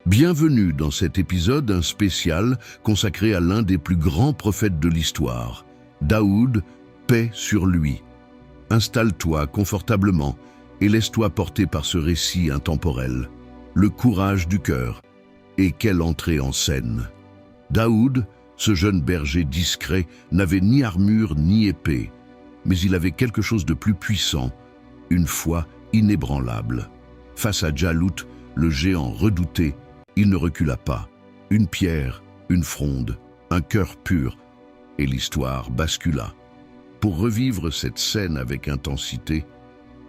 Bienvenue dans cet épisode, un spécial consacré à l'un des plus grands prophètes de l'histoire, Daoud, paix sur lui. Installe-toi confortablement et laisse-toi porter par ce récit intemporel. Le courage du cœur. Et quelle entrée en scène! Daoud, ce jeune berger discret, n'avait ni armure ni épée, mais il avait quelque chose de plus puissant, une foi inébranlable. Face à Djalout, le géant redouté, il ne recula pas. Une pierre, une fronde, un cœur pur, et l'histoire bascula. Pour revivre cette scène avec intensité,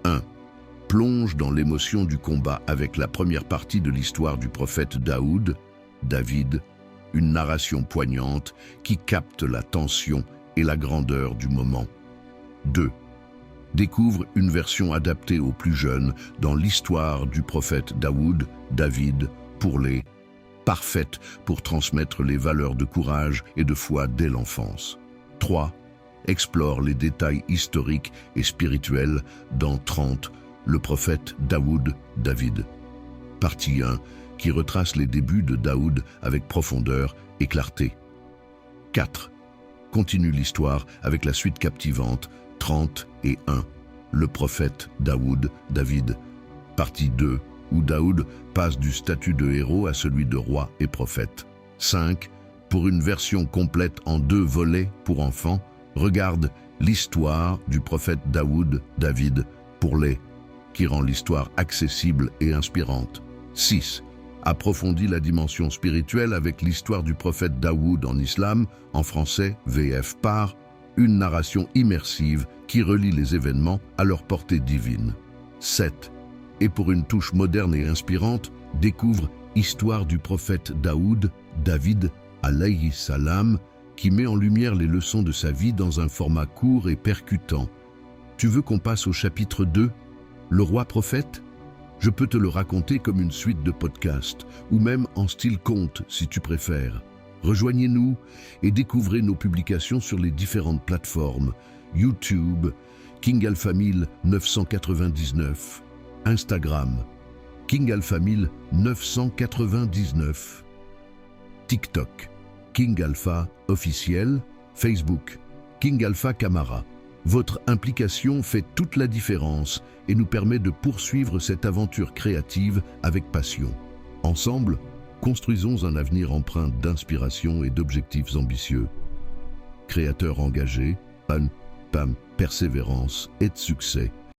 1. Plonge dans l'émotion du combat avec la première partie de l'histoire du prophète Daoud, David, une narration poignante qui capte la tension et la grandeur du moment. 2. Découvre une version adaptée aux plus jeunes dans l'histoire du prophète Daoud, David, pour les parfaite pour transmettre les valeurs de courage et de foi dès l'enfance. 3. Explore les détails historiques et spirituels dans 30, le prophète Daoud, David. Partie 1, qui retrace les débuts de Daoud avec profondeur et clarté. 4. Continue l'histoire avec la suite captivante, 30 et 1, le prophète Daoud, David. Partie 2, où Daoud passe du statut de héros à celui de roi et prophète. 5. Pour une version complète en 2 volets pour enfants, regarde l'histoire du prophète Daoud, David, pour les, qui rend l'histoire accessible et inspirante. 6. Approfondit la dimension spirituelle avec l'histoire du prophète Daoud en islam, en français, VF par, une narration immersive qui relie les événements à leur portée divine. 7. Et pour une touche moderne et inspirante, découvre Histoire du prophète Daoud, David, alayhi salam, qui met en lumière les leçons de sa vie dans un format court et percutant. Tu veux qu'on passe au chapitre 2, le roi prophète? Je peux te le raconter comme une suite de podcasts, ou même en style conte si tu préfères. Rejoignez-nous et découvrez nos publications sur les différentes plateformes, YouTube, King Alpha 999, Instagram, King Alpha 999, TikTok, King Alpha officiel, Facebook, King Alpha Camara. Votre implication fait toute la différence et nous permet de poursuivre cette aventure créative avec passion. Ensemble, construisons un avenir empreint d'inspiration et d'objectifs ambitieux. Créateurs engagés, persévérance et de succès.